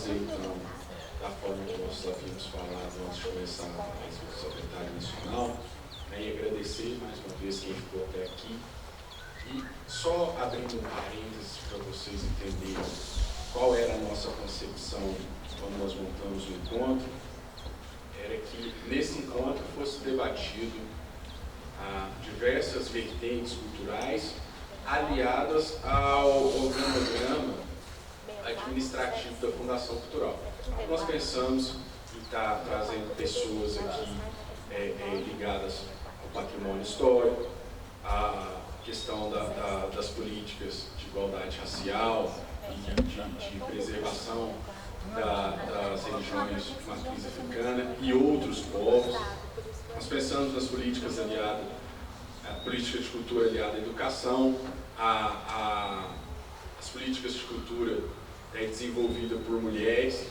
fazer, então, da forma que nós havíamos falado antes de começar a secretária nacional, né, e agradecer mais uma vez quem ficou até aqui. E só abrindo um parênteses para vocês entenderem qual era a nossa concepção quando nós montamos o encontro, era que nesse encontro fosse debatido diversas vertentes culturais aliadas ao organograma administrativo da Fundação Cultural. Nós pensamos em estar trazendo pessoas aqui ligadas ao patrimônio histórico, à questão das políticas de igualdade racial e de preservação das religiões de matriz africana e outros povos. Nós pensamos nas políticas aliadas, a política de cultura aliada à educação, as políticas de cultura desenvolvida por mulheres,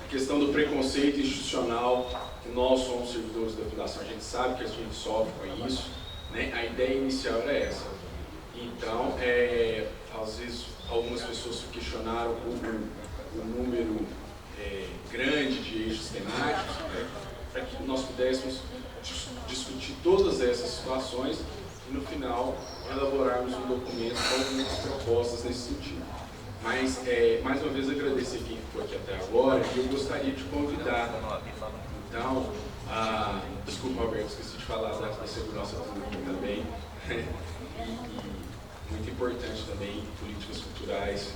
a questão do preconceito institucional, que nós somos servidores da Fundação, a gente sabe que a gente sofre com isso, né? A ideia inicial era essa. Então, às vezes, algumas pessoas questionaram o número grande de eixos temáticos, né? Para que nós pudéssemos discutir todas essas situações e, no final, elaborarmos um documento com algumas propostas nesse sentido. Mas, mais uma vez, agradecer quem ficou aqui até agora e eu gostaria de convidar, então, desculpa, Alberto, esqueci de falar da segurança pública também, e muito importante também, políticas culturais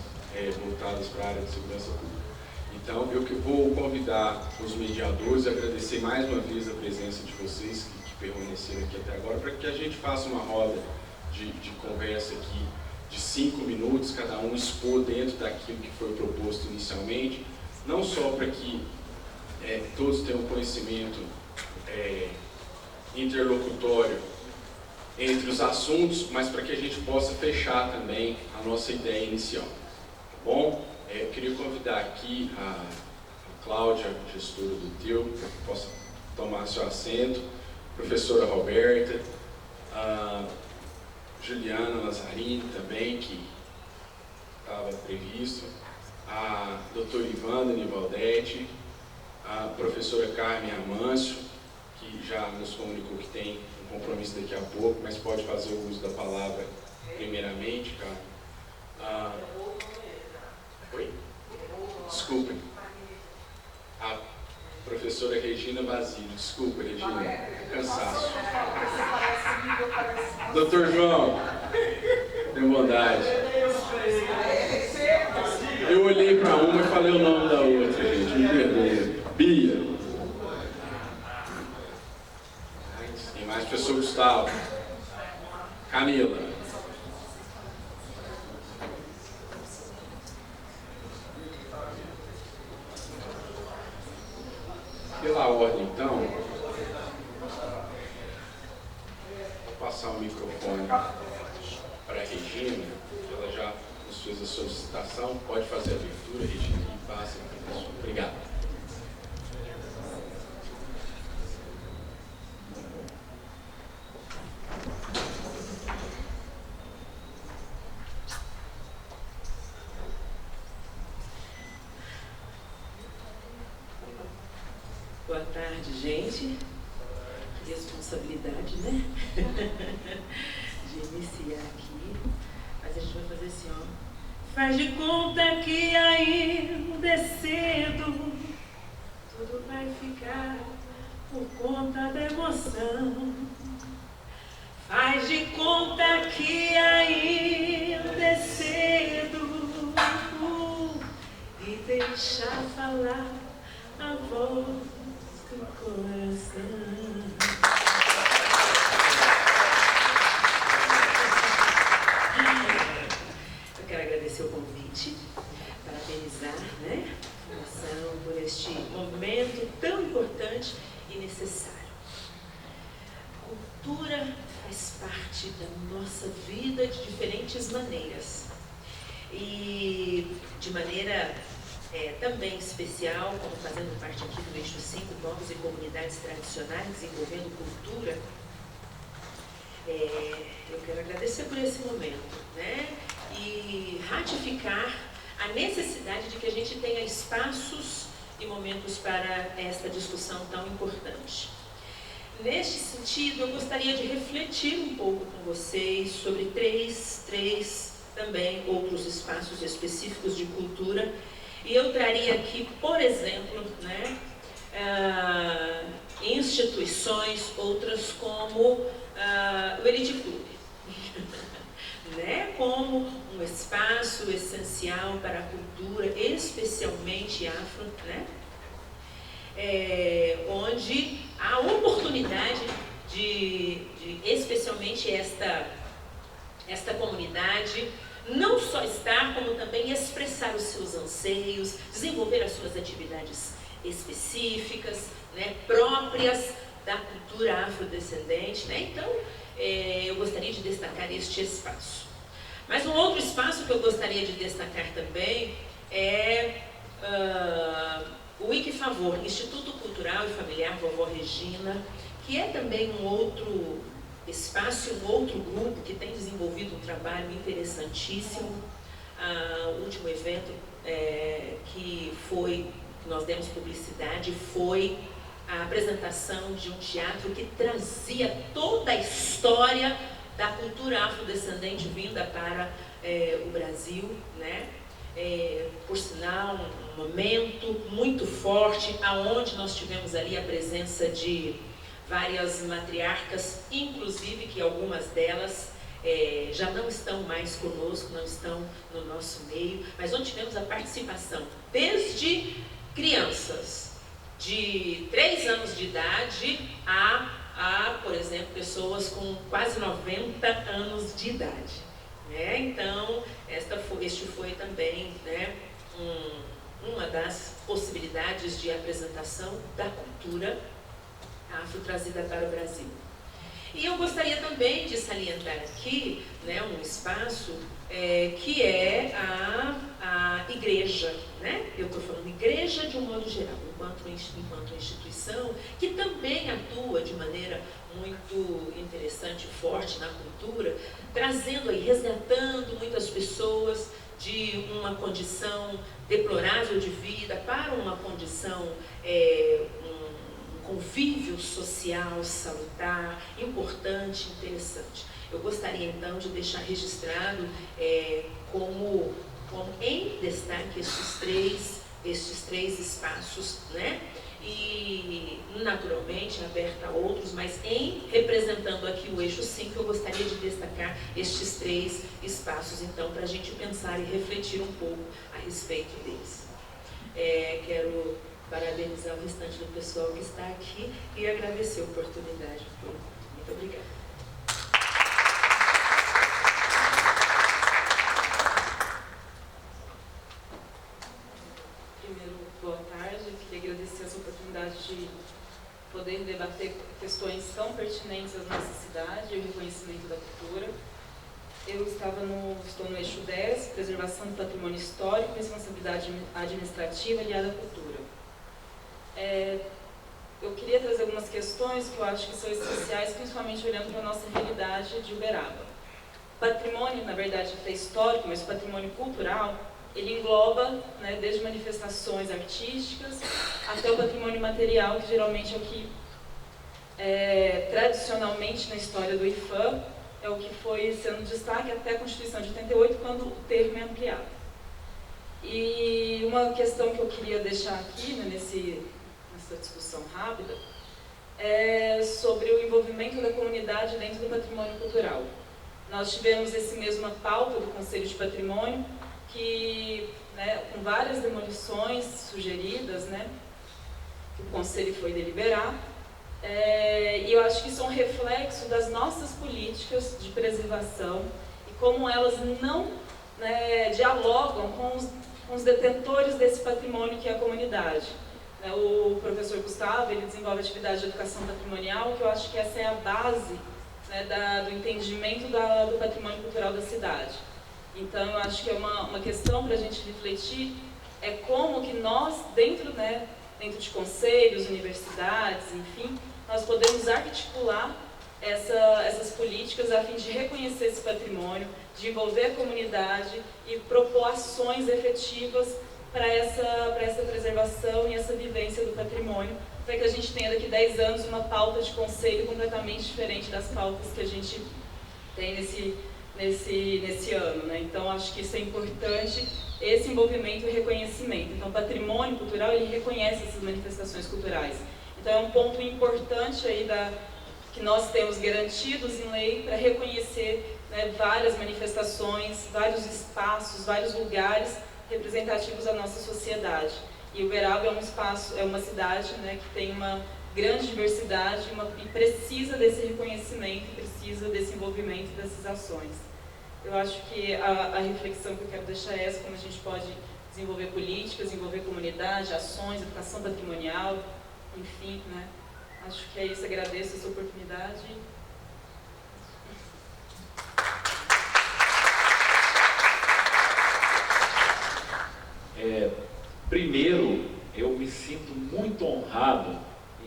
voltadas para a área de segurança pública. Então, eu vou convidar os mediadores a agradecer mais uma vez a presença de vocês que permaneceram aqui até agora, para que a gente faça uma roda de conversa aqui de 5 minutos, cada um expor dentro daquilo que foi proposto inicialmente, não só para que todos tenham conhecimento interlocutório entre os assuntos, mas para que a gente possa fechar também a nossa ideia inicial. Tá bom? Eu queria convidar aqui a Cláudia, gestora do TEU, para que possa tomar seu assento, a professora Roberta, a Juliana Lazzarini também, que estava previsto, a doutora Ivana Nivaldetti, a professora Carmen Amâncio, que já nos comunicou que tem um compromisso daqui a pouco, mas pode fazer o uso da palavra primeiramente, Carmen. Oi? Desculpem. A professora Regina Basílio. Desculpa, Regina. Cansaço. Doutor João, tem bondade. Eu olhei para uma e falei o nome da outra, gente. Me perdoe. Bia. Tem mais professor Gustavo. Camila. Pela ordem, então, vou passar o microfone para a Regina, ela já nos fez a solicitação, pode fazer a abertura, Regina, e passa a pessoa. Obrigado. Boa tarde, gente. Que responsabilidade, né? De iniciar aqui. Mas a gente vai fazer assim, ó. Faz de conta que ainda é cedo. Tudo vai ficar por conta da emoção. Faz de conta que ainda é cedo. E deixa falar a voz do coração. Eu quero agradecer o convite, parabenizar, né, a Fundação por este momento tão importante e necessário. A cultura faz parte da nossa vida de diferentes maneiras. E de maneira também especial, como fazendo parte aqui do eixo 5, povos e comunidades tradicionais desenvolvendo cultura, eu quero agradecer por esse momento, né? E ratificar a necessidade de que a gente tenha espaços e momentos para esta discussão tão importante. Neste sentido, eu gostaria de refletir um pouco com vocês sobre três também outros espaços específicos de cultura. E eu traria aqui, por exemplo, né, instituições, outras como o Elite Club, né, como um espaço essencial para a cultura, especialmente afro, né, onde há oportunidade de especialmente esta comunidade, não só estar, como também expressar os seus anseios, desenvolver as suas atividades específicas, né, próprias da cultura afrodescendente, né? Então, eu gostaria de destacar este espaço. Mas um outro espaço que eu gostaria de destacar também é o ICFavor, Instituto Cultural e Familiar Vovó Regina, que é também um outro espaço, um outro grupo que tem desenvolvido um trabalho interessantíssimo. O último evento que nós demos publicidade foi a apresentação de um teatro que trazia toda a história da cultura afrodescendente vinda para o Brasil, né? Por sinal, um momento muito forte, aonde nós tivemos ali a presença de várias matriarcas, inclusive que algumas delas já não estão mais conosco, não estão no nosso meio, mas onde tivemos a participação desde crianças de 3 anos de idade a, por exemplo, pessoas com quase 90 anos de idade. Né? Então, este foi também, né, uma das possibilidades de apresentação da cultura afro trazida para o Brasil. E eu gostaria também de salientar aqui, né, um espaço que é a igreja, né? Eu estou falando igreja de um modo geral, enquanto instituição, que também atua de maneira muito interessante e forte na cultura, trazendo aí, resgatando muitas pessoas de uma condição deplorável de vida para uma condição, um convívio social salutar, importante, interessante. Eu gostaria então de deixar registrado como em destaque estes três espaços, né? E naturalmente aberto a outros, mas representando aqui o eixo 5, eu gostaria de destacar estes 3 espaços, então, para a gente pensar e refletir um pouco a respeito deles. Quero parabenizar o restante do pessoal que está aqui e agradecer a oportunidade. Muito obrigada. Agradecer essa oportunidade de poder debater questões tão pertinentes à nossa cidade e o reconhecimento da cultura. Eu estou no eixo 10, preservação do patrimônio histórico e responsabilidade administrativa aliada à cultura. Eu queria trazer algumas questões que eu acho que são essenciais, principalmente olhando para a nossa realidade de Uberaba. Patrimônio, na verdade, até histórico, mas patrimônio cultural, ele engloba, né, desde manifestações artísticas até o patrimônio material, que geralmente é o que, tradicionalmente, na história do IFAM, é o que foi sendo destaque até a Constituição de 88, quando o termo é ampliado. E uma questão que eu queria deixar aqui, né, nessa discussão rápida, é sobre o envolvimento da comunidade dentro do patrimônio cultural. Nós tivemos esse mesma pauta do Conselho de Patrimônio, que, né, com várias demolições sugeridas, né, que o Conselho foi deliberar, e eu acho que isso é um reflexo das nossas políticas de preservação e como elas não, né, dialogam com os detentores desse patrimônio que é a comunidade. O professor Gustavo, ele desenvolve atividade de educação patrimonial, que eu acho que essa é a base, né, do entendimento do patrimônio cultural da cidade. Então, eu acho que é uma questão para a gente refletir, como que nós, dentro de conselhos, universidades, enfim, nós podemos articular essas políticas a fim de reconhecer esse patrimônio, de envolver a comunidade e propor ações efetivas para essa preservação e essa vivência do patrimônio, para que a gente tenha daqui 10 anos uma pauta de conselho completamente diferente das pautas que a gente tem nesse ano, né? Então, acho que isso é importante, esse envolvimento e reconhecimento. Então, o patrimônio cultural, ele reconhece essas manifestações culturais. Então, é um ponto importante aí que nós temos garantidos em lei para reconhecer, né, várias manifestações, vários espaços, vários lugares representativos da nossa sociedade. E Uberaba é um espaço, é uma cidade, né, que tem uma grande diversidade e precisa desse reconhecimento, precisa desse envolvimento dessas ações. Eu acho que a reflexão que eu quero deixar é essa, como a gente pode desenvolver políticas, desenvolver comunidade, ações, educação patrimonial, enfim, né? Acho que é isso, agradeço essa oportunidade. Primeiro, eu me sinto muito honrado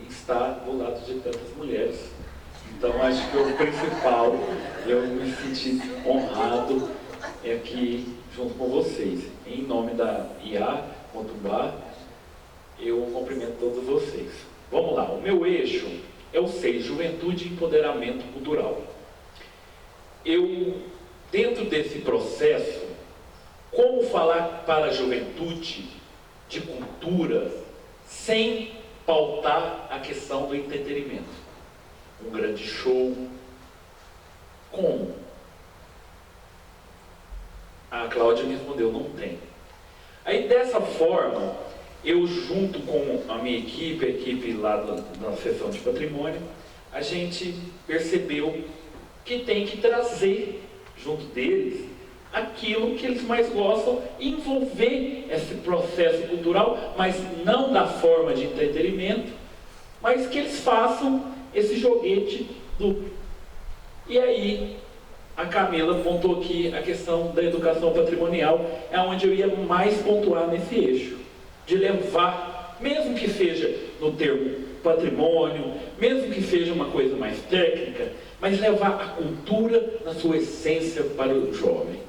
em estar do lado de tantas mulheres. Então, acho que o principal, eu me senti honrado aqui junto com vocês. Em nome da IA Motumbá, eu cumprimento todos vocês. Vamos lá, o meu eixo é o 6, Juventude e Empoderamento Cultural. Dentro desse processo, como falar para a juventude de cultura sem pautar a questão do entretenimento? Um grande show. Como? A Cláudia me respondeu, não tem. Aí dessa forma, eu junto com a minha equipe, a equipe lá da seção de patrimônio, a gente percebeu que tem que trazer junto deles aquilo que eles mais gostam, envolver esse processo cultural, mas não da forma de entretenimento, mas que eles façam esse joguete duplo. E aí, a Camila pontuou aqui a questão da educação patrimonial, é onde eu ia mais pontuar nesse eixo, de levar, mesmo que seja no termo patrimônio, mesmo que seja uma coisa mais técnica, mas levar a cultura na sua essência para o jovem.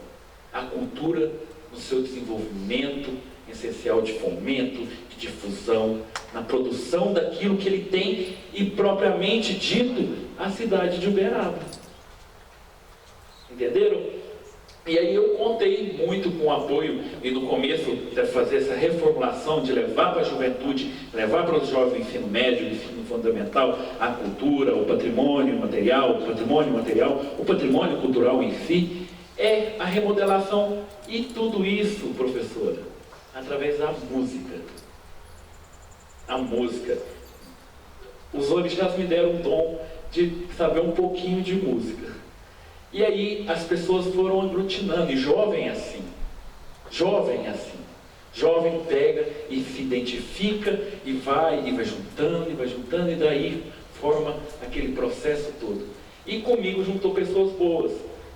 A cultura no seu desenvolvimento essencial de fomento, de difusão, na produção daquilo que ele tem e propriamente dito a cidade de Uberaba. Entenderam? E aí eu contei muito com o apoio e no começo de fazer essa reformulação, de levar para a juventude, levar para os jovens do ensino médio, do ensino fundamental, a cultura, o patrimônio material, o patrimônio cultural em si, é a remodelação. E tudo isso, professora, através da música. A música. Os orixás me deram um dom de saber um pouquinho de música. E aí as pessoas foram aglutinando, e jovem é assim. Jovem é assim. Jovem pega e se identifica e vai juntando, e daí forma aquele processo todo. E comigo juntou pessoas boas,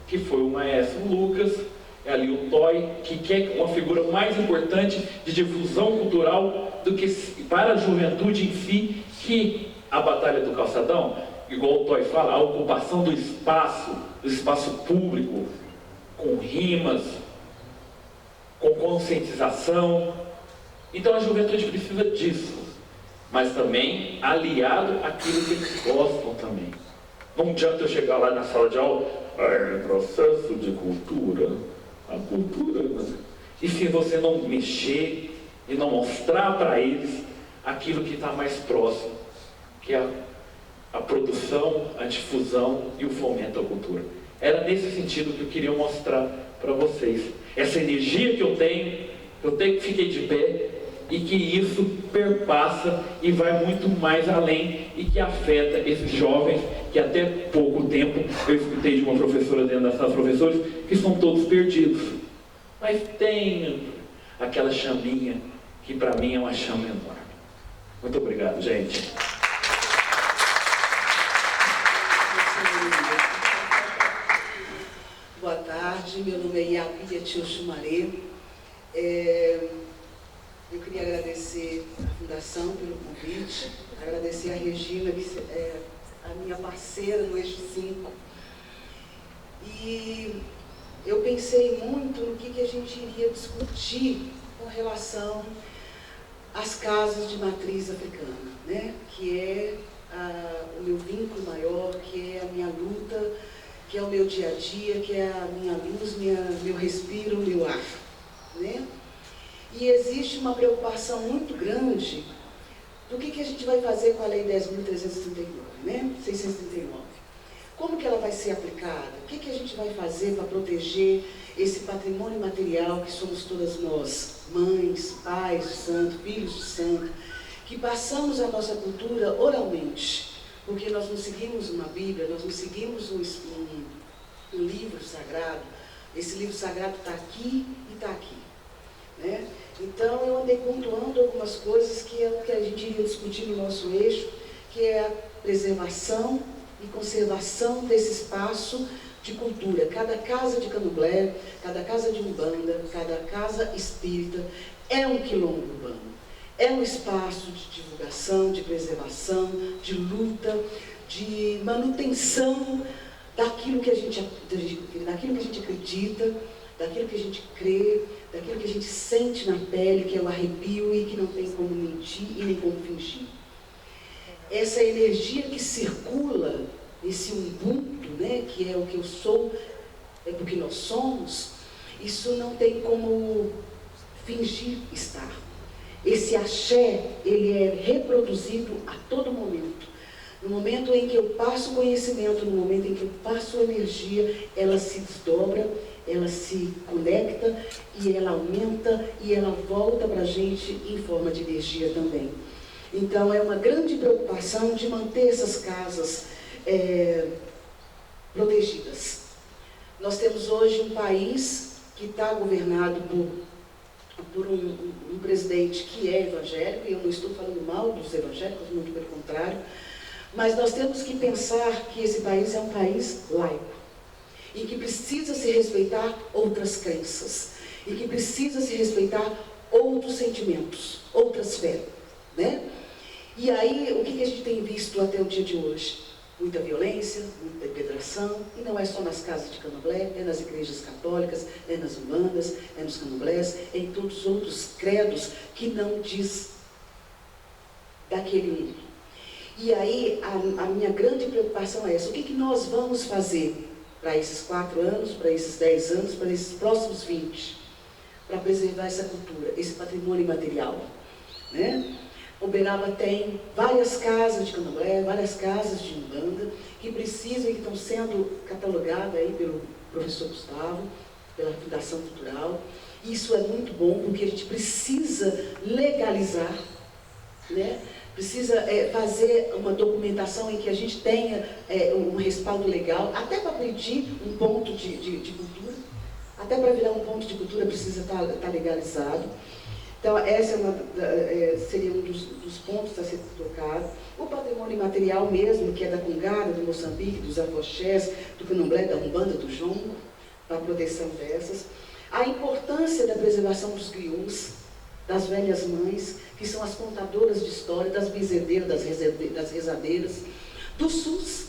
que foi o maestro Lucas, ali o Toy, que é uma figura mais importante de difusão cultural do que para a juventude em si, que a Batalha do Calçadão, igual o Toy fala, a ocupação do espaço público, com rimas, com conscientização. Então a juventude precisa disso, mas também aliado àquilo que eles gostam também. Não adianta eu chegar lá na sala de aula, é processo de cultura, a cultura, né? E se você não mexer e não mostrar para eles aquilo que está mais próximo, que é a produção, a difusão e o fomento à cultura. Era nesse sentido que eu queria mostrar para vocês. Essa energia que eu tenho que fiquei de pé, e que isso perpassa e vai muito mais além e que afeta esses jovens que até pouco tempo eu escutei de uma professora dentro das salas professores que são todos perdidos. Mas tem aquela chaminha que para mim é uma chama enorme. Muito obrigado, gente. Boa tarde, meu nome é Iapia Tio Chumaré. Eu queria agradecer a Fundação pelo convite, agradecer a Regina, que a minha parceira no Eixo 5. E eu pensei muito no que a gente iria discutir com relação às casas de matriz africana, né? Que é o meu vínculo maior, que é a minha luta, que é o meu dia a dia, que é a minha luz, meu respiro, meu ar, né? E existe uma preocupação muito grande do que a gente vai fazer com a Lei 10.339, né? 639. Como que ela vai ser aplicada? O que a gente vai fazer para proteger esse patrimônio material que somos todas nós, mães, pais de santo, filhos de santo, que passamos a nossa cultura oralmente, porque nós não seguimos uma Bíblia, nós não seguimos um livro sagrado. Esse livro sagrado está aqui e está aqui, né? Então eu andei pontuando algumas coisas que é o que a gente iria discutir no nosso eixo, que é a preservação e conservação desse espaço de cultura. Cada casa de candomblé, cada casa de umbanda, cada casa espírita é um quilombo urbano. É um espaço de divulgação, de preservação, de luta, de manutenção daquilo que a gente acredita, daquilo que a gente crê, daquilo que a gente sente na pele, que é o arrepio e que não tem como mentir e nem como fingir. Essa energia que circula, esse ubuntu, né, que é o que eu sou, é o que nós somos, isso não tem como fingir estar. Esse axé, ele é reproduzido a todo momento. No momento em que eu passo conhecimento, no momento em que eu passo energia, ela se desdobra, ela se conecta e ela aumenta e ela volta para a gente em forma de energia também. Então é uma grande preocupação de manter essas casas protegidas. Nós temos hoje um país que está governado por um presidente que é evangélico, e eu não estou falando mal dos evangélicos, muito pelo contrário, mas nós temos que pensar que esse país é um país laico, e que precisa se respeitar outras crenças, e que precisa se respeitar outros sentimentos, outras fés, né? E aí, o que a gente tem visto até o dia de hoje? Muita violência, muita depredação, e não é só nas casas de candomblé, é nas igrejas católicas, é nas umbandas, é nos candomblés, é em todos os outros credos que não diz daquele mundo. E aí, a minha grande preocupação é essa: o que nós vamos fazer para esses 4 anos, para esses 10 anos, para esses próximos 20, para preservar essa cultura, esse patrimônio imaterial, né? Uberaba tem várias casas de candomblé, várias casas de umbanda, que precisam e que estão sendo catalogadas aí pelo professor Gustavo, pela Fundação Cultural. Isso é muito bom, porque a gente precisa legalizar, né? Precisa fazer uma documentação em que a gente tenha um respaldo legal, até para pedir um ponto de cultura, até para virar um ponto de cultura precisa estar legalizado. Então, essa seria um dos pontos a ser tocado. O patrimônio imaterial mesmo, que é da Congada, do Moçambique, dos afoxés, do candomblé, da umbanda, do jongo, para a proteção dessas. A importância da preservação dos griots, das velhas mães, que são as contadoras de história, das benzedeiras, das rezadeiras, do SUS,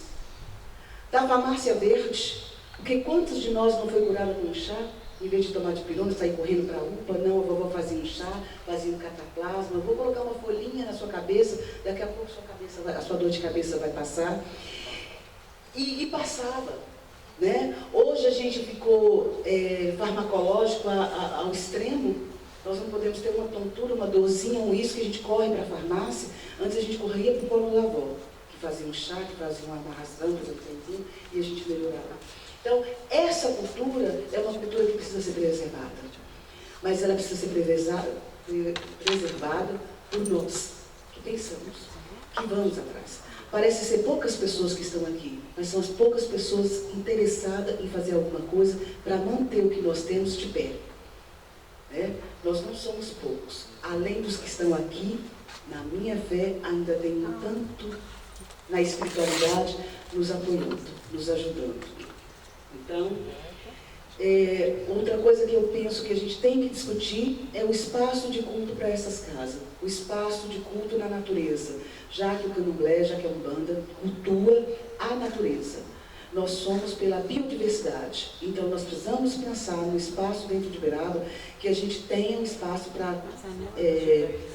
da farmácia verde, porque quantos de nós não foi curada com um chá? Em vez de tomar dipirona, sair correndo para a UPA, não, a vovó fazia um chá, fazia um cataplasma, eu vou colocar uma folhinha na sua cabeça, daqui a pouco a sua dor de cabeça vai passar. E passava, né? Hoje a gente ficou farmacológico ao extremo, nós não podemos ter uma tontura, uma dorzinha, isso que a gente corre para a farmácia. Antes a gente corria para o colo da avó, que fazia um chá, que fazia uma amarração, e a gente melhorava. Então, essa cultura é uma cultura que precisa ser preservada, mas ela precisa ser preservada por nós, que pensamos, que vamos atrás. Parece ser poucas pessoas que estão aqui, mas são as poucas pessoas interessadas em fazer alguma coisa para manter o que nós temos de pé. Né? Nós não somos poucos. Além dos que estão aqui, na minha fé, ainda tem um tanto na espiritualidade nos apoiando, nos ajudando. Então, Outra coisa que eu penso que a gente tem que discutir é o espaço de culto para essas casas, o espaço de culto na natureza, já que o candomblé, já que a Umbanda cultua a natureza. Nós somos pela biodiversidade, então nós precisamos pensar no espaço dentro de Uberaba, que a gente tenha um espaço para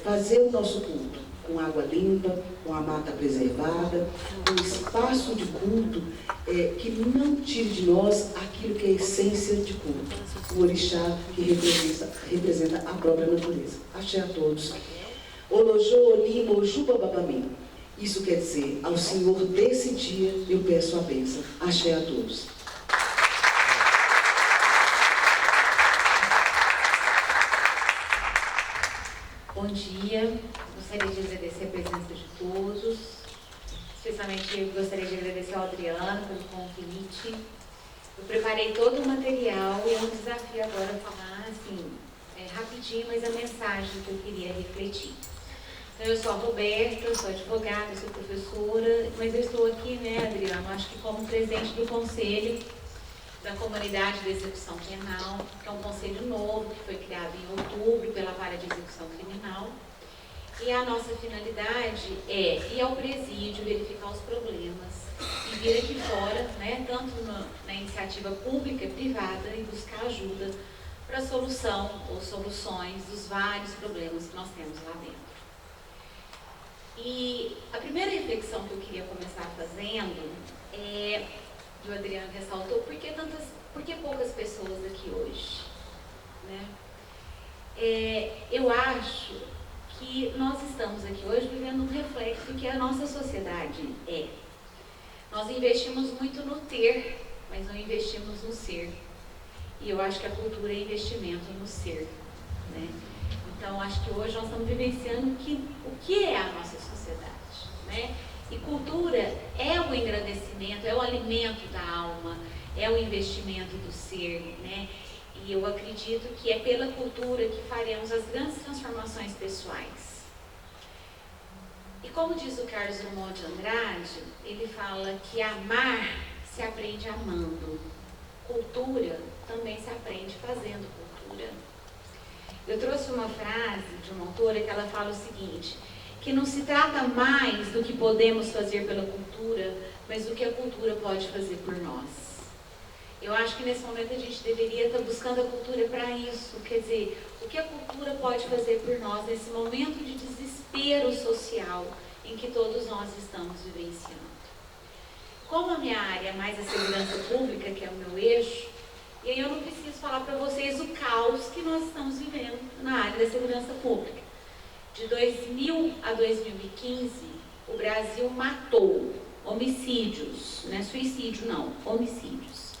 fazer o nosso culto, com água limpa, com a mata preservada, um espaço de culto que não tire de nós aquilo que é a essência de culto, o orixá que representa a própria natureza. Axé a todos. Olojô, Olima, Ojuba, Babamim. Isso quer dizer, ao Senhor desse dia eu peço a bênção. Axé a todos. Bom dia, gostaria de agradecer a presença de todos, especialmente gostaria de agradecer ao Adriano pelo convite. Eu preparei todo o material e é um desafio agora falar assim, rapidinho, mas a mensagem que eu queria refletir. Então, eu sou a Roberta, eu sou advogada, eu sou professora, mas eu estou aqui, né, Adriano, acho que como presidente do Conselho da Comunidade de Execução Penal, que é um conselho novo, que foi criado em outubro pela Vara de Execução Criminal. E a nossa finalidade é ir ao presídio, verificar os problemas e vir aqui fora, né, tanto na iniciativa pública e privada, e buscar ajuda para a solução ou soluções dos vários problemas que nós temos lá dentro. E a primeira reflexão que eu queria começar fazendo é, o Adriano ressaltou, por que poucas pessoas aqui hoje? Né? Eu acho que nós estamos aqui hoje vivendo um reflexo do que a nossa sociedade é. Nós investimos muito no ter, mas não investimos no ser. E eu acho que a cultura é investimento no ser. Né? Então, acho que hoje nós estamos vivenciando o que é a nossa sociedade. Né? E cultura é o engrandecimento, é o alimento da alma, é o investimento do ser, né? E eu acredito que é pela cultura que faremos as grandes transformações pessoais. E como diz o Carlos Drummond de Andrade, ele fala que amar se aprende amando. Cultura também se aprende fazendo cultura. Eu trouxe uma frase de uma autora que ela fala o seguinte, que não se trata mais do que podemos fazer pela cultura, mas do que a cultura pode fazer por nós. Eu acho que nesse momento a gente deveria estar buscando a cultura para isso, quer dizer, o que a cultura pode fazer por nós nesse momento de desespero social em que todos nós estamos vivenciando. Como a minha área é mais a segurança pública, que é o meu eixo, e aí eu não preciso falar para vocês o caos que nós estamos vivendo na área da segurança pública. De 2000 a 2015, o Brasil matou homicídios, não é suicídio não, homicídios,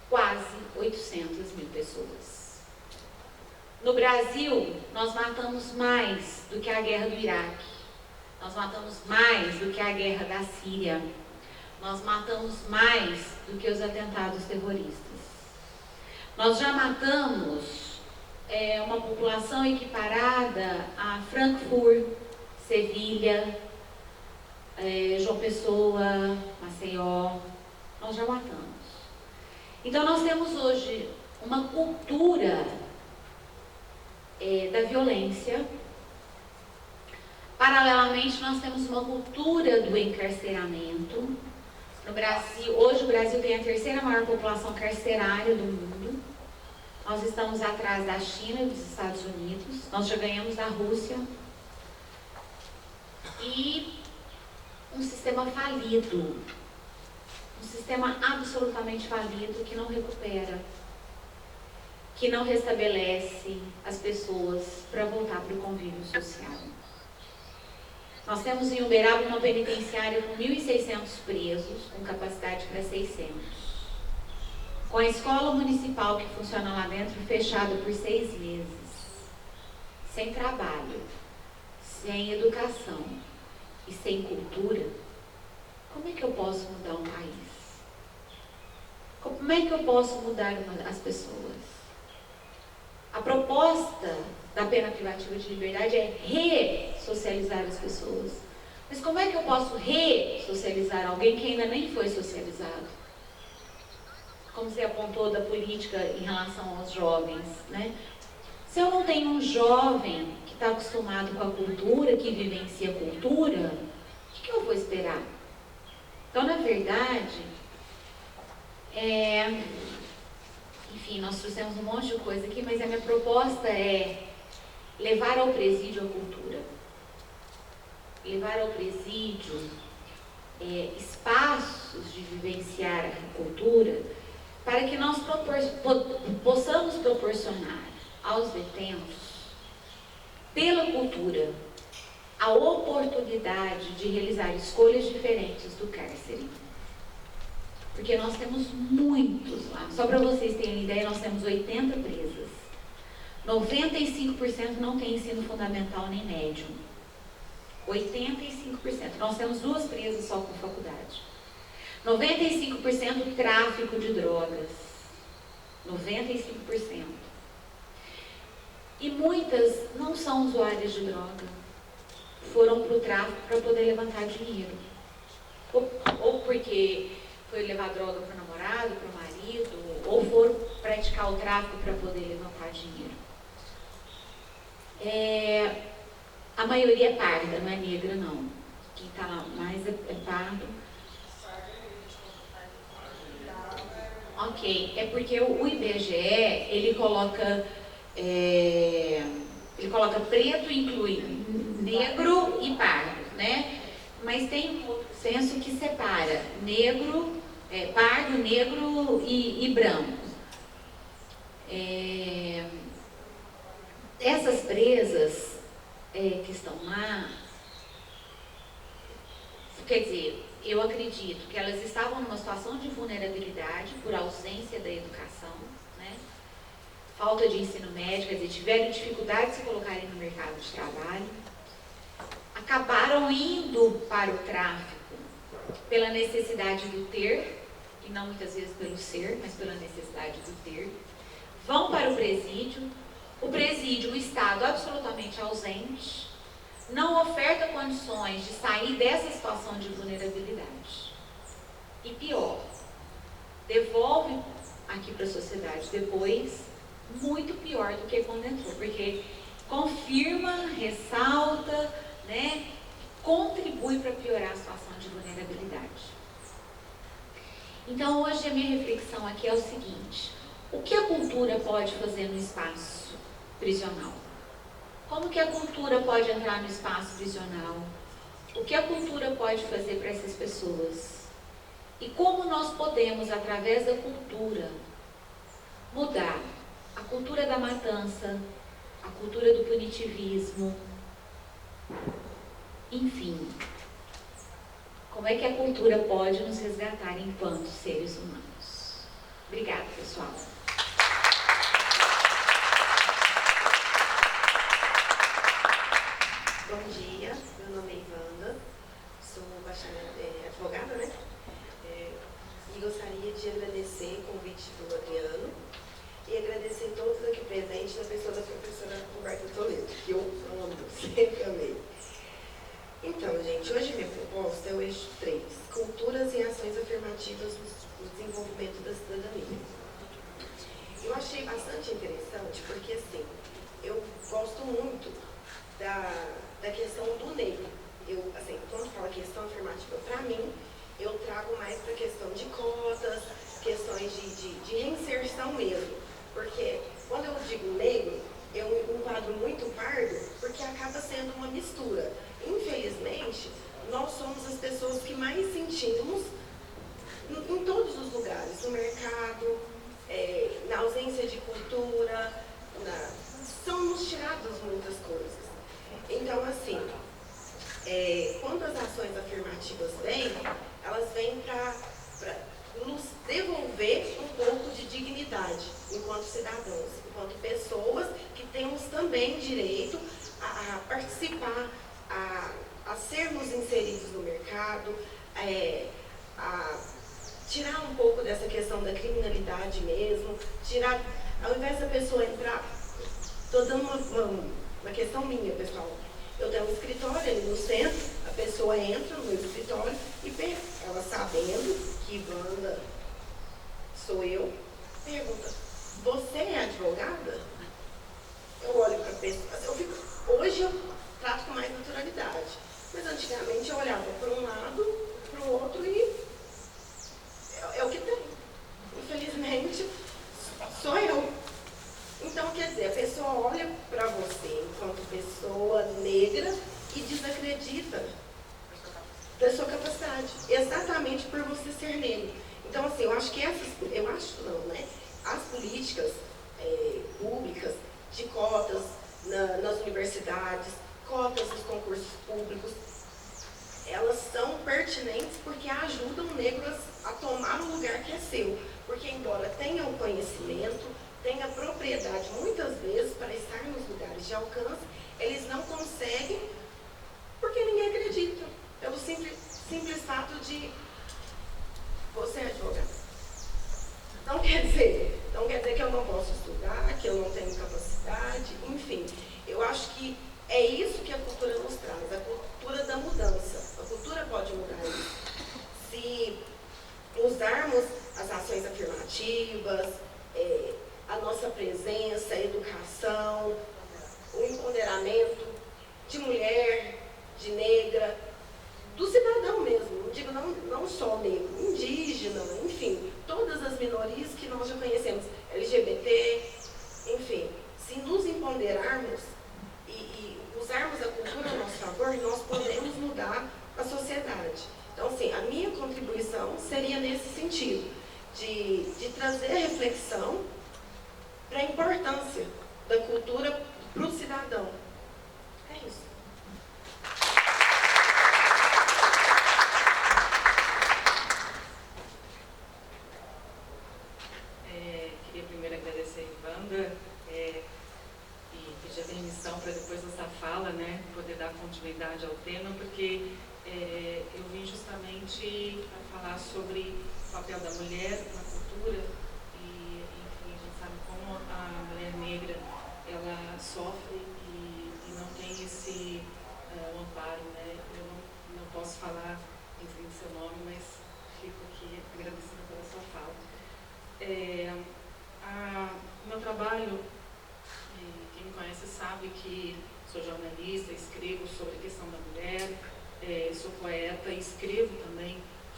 quase 800 mil pessoas. No Brasil, nós matamos mais do que a guerra do Iraque, nós matamos mais do que a guerra da Síria, nós matamos mais do que os atentados terroristas. Nós já matamos uma população equiparada a Frankfurt, Sevilha, João Pessoa, Maceió, nós já matamos. Então nós temos hoje uma cultura da violência. Paralelamente nós temos uma cultura do encarceramento. No Brasil, hoje o Brasil tem a terceira maior população carcerária do mundo. Nós estamos atrás da China e dos Estados Unidos. Nós já ganhamos da Rússia. E um sistema falido. Um sistema absolutamente falido que não recupera. Que não restabelece as pessoas para voltar para o convívio social. Nós temos em Uberaba uma penitenciária com 1.600 presos, com capacidade para 600. Com a escola municipal que funciona lá dentro fechada por 6 meses, sem trabalho, sem educação e sem cultura, como é que eu posso mudar um país? Como é que eu posso mudar as pessoas? A proposta da pena privativa de liberdade é ressocializar as pessoas. Mas como é que eu posso ressocializar alguém que ainda nem foi socializado? como você apontou, da política em relação aos jovens, né? Se eu não tenho um jovem que está acostumado com a cultura, que vivencia a cultura, o que eu vou esperar? Então, na verdade, enfim, nós trouxemos um monte de coisa aqui, mas a minha proposta é levar ao presídio a cultura. Levar ao presídio espaços de vivenciar a cultura, para que nós possamos proporcionar aos detentos, pela cultura, a oportunidade de realizar escolhas diferentes do cárcere. Porque nós temos muitos lá. Só para vocês terem ideia, nós temos 80 presas. 95% não tem ensino fundamental nem médio. 85%. Nós temos 2 presas só com faculdade. 95% tráfico de drogas. 95%. E muitas não são usuárias de droga. Foram para o tráfico para poder levantar dinheiro. Ou porque foi levar droga para o namorado, para o marido, ou foram praticar o tráfico para poder levantar dinheiro. A maioria é parda, não é negra, não. Quem está lá mais é pardo. Ok, é porque o IBGE, ele coloca preto, inclui negro e pardo, né? Mas tem um outro censo que separa negro, pardo, negro e branco. Essas presas que estão lá, quer dizer, eu acredito que elas estavam numa situação de vulnerabilidade por ausência da educação, né? Falta de ensino médio, quer dizer, tiveram dificuldade de se colocarem no mercado de trabalho, acabaram indo para o tráfico pela necessidade do ter, e não muitas vezes pelo ser, mas pela necessidade do ter, vão para o presídio, o Estado absolutamente ausente, não oferta condições de sair dessa situação de vulnerabilidade. E pior, devolve aqui para a sociedade depois, muito pior do que quando entrou, porque confirma, ressalta, né, contribui para piorar a situação de vulnerabilidade. Então, hoje a minha reflexão aqui é o seguinte: o que a cultura pode fazer no espaço prisional? Como que a cultura pode entrar no espaço prisional? O que a cultura pode fazer para essas pessoas? E como nós podemos, através da cultura, mudar a cultura da matança, a cultura do punitivismo, enfim, como é que a cultura pode nos resgatar enquanto seres humanos? Obrigada, pessoal. Bom dia, meu nome é Ivanda, sou advogada, né? E gostaria de agradecer o convite do Adriano e agradecer todos aqui presentes, na pessoa da professora Roberta Toledo, que eu amo, sempre amei. Então, gente, hoje minha proposta é o eixo 3, culturas e ações afirmativas no desenvolvimento da cidadania. Eu achei bastante interessante porque, assim, eu gosto muito da questão do negro. Eu, assim, quando falo questão afirmativa, para mim, eu trago mais para a questão de cotas, questões de reinserção mesmo. Porque quando eu digo negro, eu enquadro muito pardo, porque acaba sendo uma mistura. Infelizmente, nós somos as pessoas que mais sentimos em todos os lugares, no mercado, na ausência de cultura, são-nos tiradas muitas coisas. Então, assim, quando as ações afirmativas vêm, elas vêm para nos devolver um pouco de dignidade enquanto cidadãos, enquanto pessoas que temos também direito a participar, a sermos inseridos no mercado, a tirar um pouco dessa questão da criminalidade mesmo, ao invés da pessoa entrar, estou dando uma questão minha, pessoal. Eu tenho um escritório ali no centro, a pessoa entra no meu escritório e pega, ela sabendo que Ivanda sou eu, pergunta, você é advogada? Eu olho para a pessoa, hoje eu trato com mais naturalidade, mas antigamente eu olhava para um lado, para o outro e é o que tem. Infelizmente, sou eu. Então, quer dizer, a pessoa olha para você enquanto pessoa negra e desacredita da sua capacidade, exatamente por você ser negro. Então, assim, eu acho que as políticas públicas de cotas nas universidades, cotas nos concursos públicos, elas são pertinentes porque ajudam negros a tomar o lugar que é seu. Porque, embora tenham conhecimento, tenham propriedade, muitas vezes, para estar nos lugares de alcance, eles não conseguem porque ninguém acredita. Pelo simples fato de você é advogado. Não quer dizer que eu não posso estudar, que eu não tenho capacidade, enfim. Eu acho que é isso que a cultura nos traz, a cultura da mudança. A cultura pode mudar isso. Se usarmos as ações afirmativas, a nossa presença, a educação, o empoderamento de mulher, de negra, do cidadão mesmo, não digo não só negro, indígena, enfim, todas as minorias que nós já conhecemos, LGBT, enfim, se nos empoderarmos e usarmos a cultura a nosso favor, nós podemos mudar a sociedade. Então, assim, a minha contribuição seria nesse sentido, de trazer a reflexão para a importância da cultura para o cidadão. É isso. Queria primeiro agradecer a Ivanda e pedir a permissão para depois dessa fala, né, poder dar continuidade ao tema, porque eu vim justamente para falar sobre o papel da mulher na cultura e, enfim, a gente sabe como a mulher negra, ela sofre e não tem esse amparo, né? Eu não posso falar em seu nome, mas fico aqui agradecida pela sua fala. Meu trabalho, quem me conhece sabe que sou jornalista, escrevo sobre a questão da mulher, sou poeta e escrevo também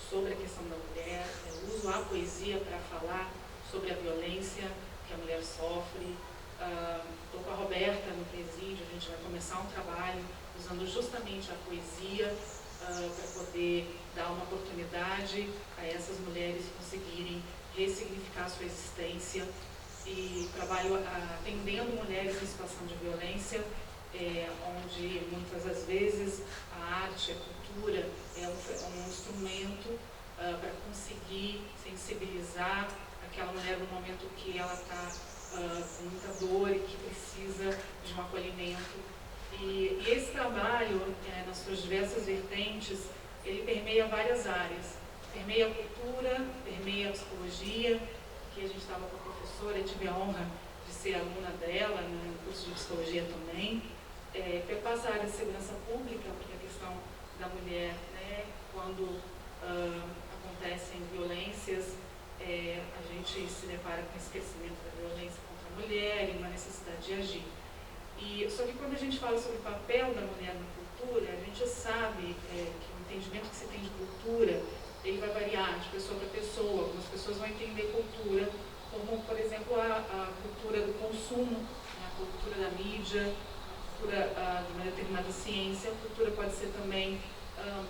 sobre a questão da mulher, uso a poesia para falar sobre a violência que a mulher sofre. Estou com a Roberta no presídio, a gente vai começar um trabalho usando justamente a poesia para poder dar uma oportunidade a essas mulheres conseguirem ressignificar sua existência, e trabalho atendendo mulheres em situação de violência, onde muitas das vezes a arte, a cultura é um instrumento para conseguir sensibilizar aquela mulher no momento que ela está com muita dor e que precisa de um acolhimento. E esse trabalho, nas suas diversas vertentes, ele permeia várias áreas. Permeia a cultura, permeia a psicologia, que a gente estava com a professora, eu tive a honra de ser aluna dela no curso de psicologia também. Perpassa a área de segurança pública, porque a questão da mulher, né, quando acontecem violências, a gente se depara com esse crescimento da violência contra a mulher e uma necessidade de agir. Só que quando a gente fala sobre o papel da mulher na cultura, a gente sabe que o entendimento que se tem de cultura, ele vai variar de pessoa para pessoa. Algumas pessoas vão entender cultura como, por exemplo, a cultura do consumo, a cultura da mídia, a cultura de uma determinada ciência. A cultura pode ser também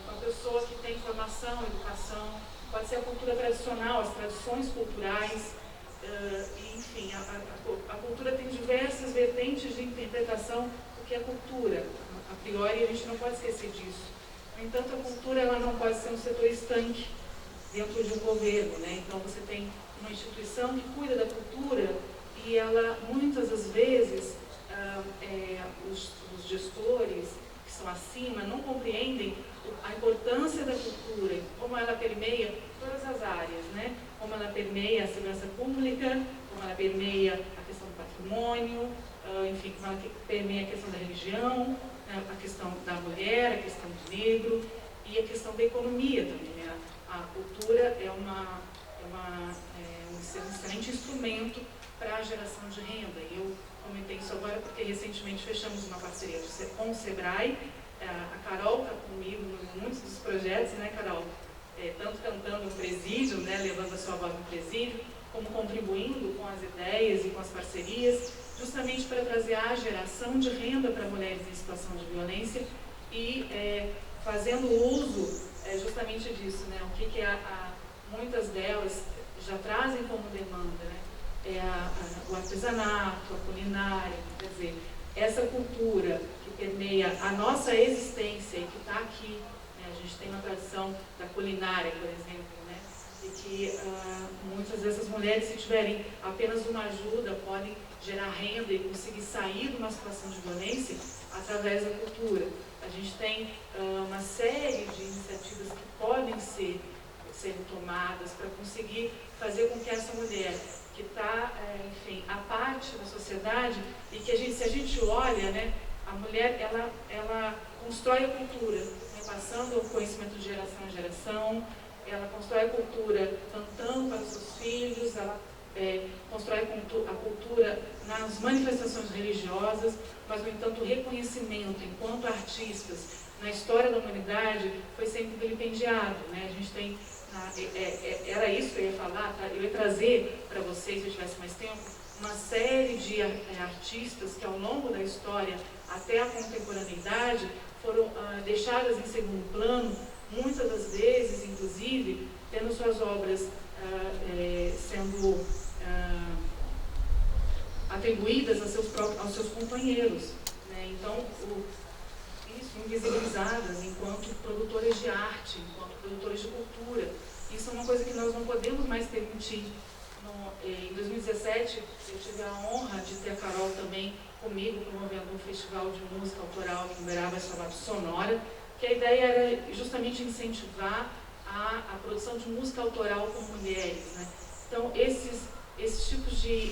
uma pessoa que tem formação, educação, pode ser a cultura tradicional, as tradições culturais, enfim, a cultura tem diversas vertentes de interpretação do que é cultura. A priori, a gente não pode esquecer disso. No entanto, a cultura ela não pode ser um setor estanque dentro de um governo, né? Então, você tem uma instituição que cuida da cultura e ela, muitas das vezes, os gestores que são acima não compreendem a importância da cultura, como ela permeia todas as áreas, né? Como ela permeia a segurança pública, como ela permeia a questão do patrimônio, enfim, como ela permeia a questão da religião, a questão da mulher, a questão do negro e a questão da economia também, né? A cultura é um excelente instrumento para a geração de renda. E eu comentei isso agora porque recentemente fechamos uma parceria com o Sebrae. A Carol está comigo em muitos dos projetos, né, Carol? Tanto cantando no presídio, né, levando a sua voz no presídio, como contribuindo com as ideias e com as parcerias, justamente para trazer a geração de renda para mulheres em situação de violência e fazendo uso justamente disso, né? O que muitas delas já trazem como demanda, né? O artesanato, a culinária, quer dizer, essa cultura que permeia a nossa existência e que está aqui, né? A gente tem uma tradição da culinária, por exemplo, né? E que muitas dessas mulheres, se tiverem apenas uma ajuda, podem gerar renda e conseguir sair de uma situação de violência através da cultura. A gente tem uma série de iniciativas que podem ser tomadas para conseguir fazer com que essa mulher que está, enfim, à parte da sociedade, e que se a gente olha, né, a mulher, ela constrói a cultura, né, passando o conhecimento de geração em geração, ela constrói a cultura cantando para os seus filhos, ela constrói a cultura nas manifestações religiosas, mas, no entanto, o reconhecimento enquanto artistas na história da humanidade foi sempre vilipendiado, né? A gente tem, era isso que eu ia falar, tá? Eu ia trazer para vocês, se eu tivesse mais tempo, uma série de artistas que, ao longo da história, até a contemporaneidade, foram deixadas em segundo plano, muitas das vezes, inclusive, tendo suas obras sendo atribuídas aos seus companheiros, né? Então, invisibilizadas enquanto produtoras de arte, enquanto produtoras de cultura. Isso é uma coisa que nós não podemos mais permitir. Em 2017, eu tive a honra de ter a Carol também comigo, promovendo um festival de música autoral aqui em Uberaba, chamado Sonora, que a ideia era justamente incentivar a produção de música autoral por mulheres, né? Então, esses tipos de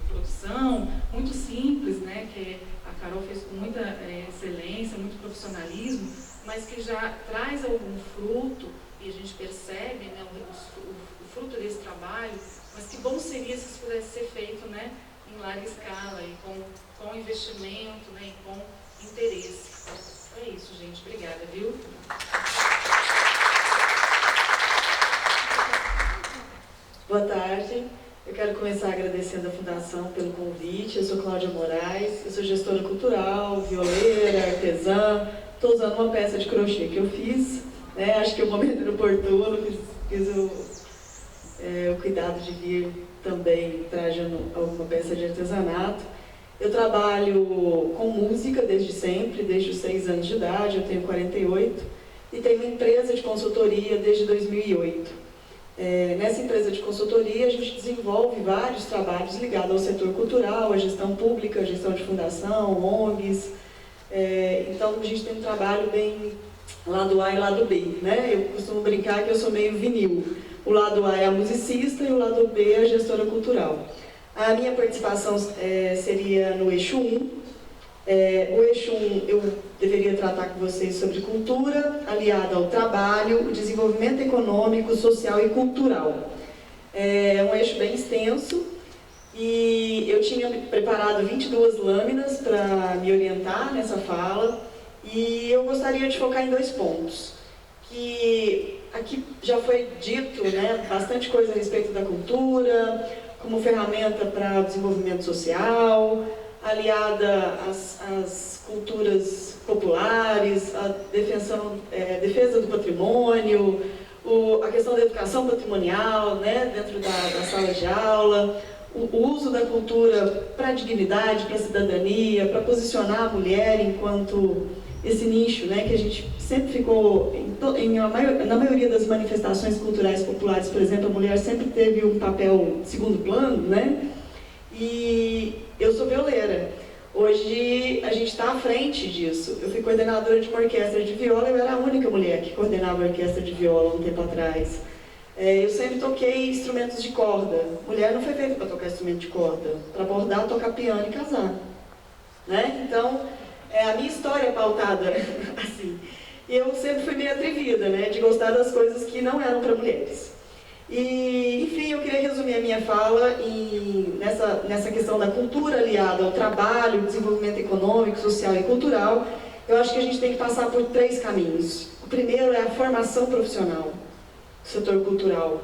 produção muito simples, né, que a Carol fez com muita excelência, muito profissionalismo, mas que já traz algum fruto, e a gente percebe, né, o fruto desse trabalho, mas que bom seria se isso pudesse ser feito, né, em larga escala, e com investimento, né, e com interesse. É isso, gente. Obrigada, viu? Boa tarde. Eu quero começar agradecendo a Fundação pelo convite. Eu sou Cláudia Moraes, eu sou gestora cultural, violeira, artesã. Estou usando uma peça de crochê que eu fiz, né? Acho que o momento era oportuno, fiz o cuidado de vir também trazendo alguma peça de artesanato. Eu trabalho com música desde sempre, desde os 6 anos de idade, eu tenho 48, e tenho uma empresa de consultoria desde 2008. Nessa empresa de consultoria, a gente desenvolve vários trabalhos ligados ao setor cultural, à gestão pública, à gestão de fundação, ONGs. Então, a gente tem um trabalho bem lado A e lado B, né? Eu costumo brincar que eu sou meio vinil. O lado A é a musicista e o lado B é a gestora cultural. A minha participação seria no eixo 1. O eixo 1, eu deveria tratar com vocês sobre cultura, aliada ao trabalho, o desenvolvimento econômico, social e cultural. É um eixo bem extenso e eu tinha preparado 22 lâminas para me orientar nessa fala, e eu gostaria de focar em 2 pontos. Que aqui já foi dito, né, bastante coisa a respeito da cultura, como ferramenta para o desenvolvimento social, aliada às culturas populares, a defesa do patrimônio, a questão da educação patrimonial, né, dentro da sala de aula, o uso da cultura para a dignidade, para a cidadania, para posicionar a mulher enquanto esse nicho, né, que a gente sempre ficou, na maioria das manifestações culturais populares, por exemplo, a mulher sempre teve um papel de segundo plano, né? E eu sou violeira. Hoje a gente está à frente disso. Eu fui coordenadora de uma orquestra de viola, eu era a única mulher que coordenava a orquestra de viola um tempo atrás. Eu sempre toquei instrumentos de corda. Mulher não foi feita para tocar instrumento de corda, para bordar, tocar piano e casar, né? Então, a minha história é pautada assim. E eu sempre fui meio atrevida, né, de gostar das coisas que não eram para mulheres. E, enfim, eu queria resumir a minha fala nessa questão da cultura aliada ao trabalho, desenvolvimento econômico, social e cultural. Eu acho que a gente tem que passar por 3 caminhos. O primeiro é a formação profissional do setor cultural.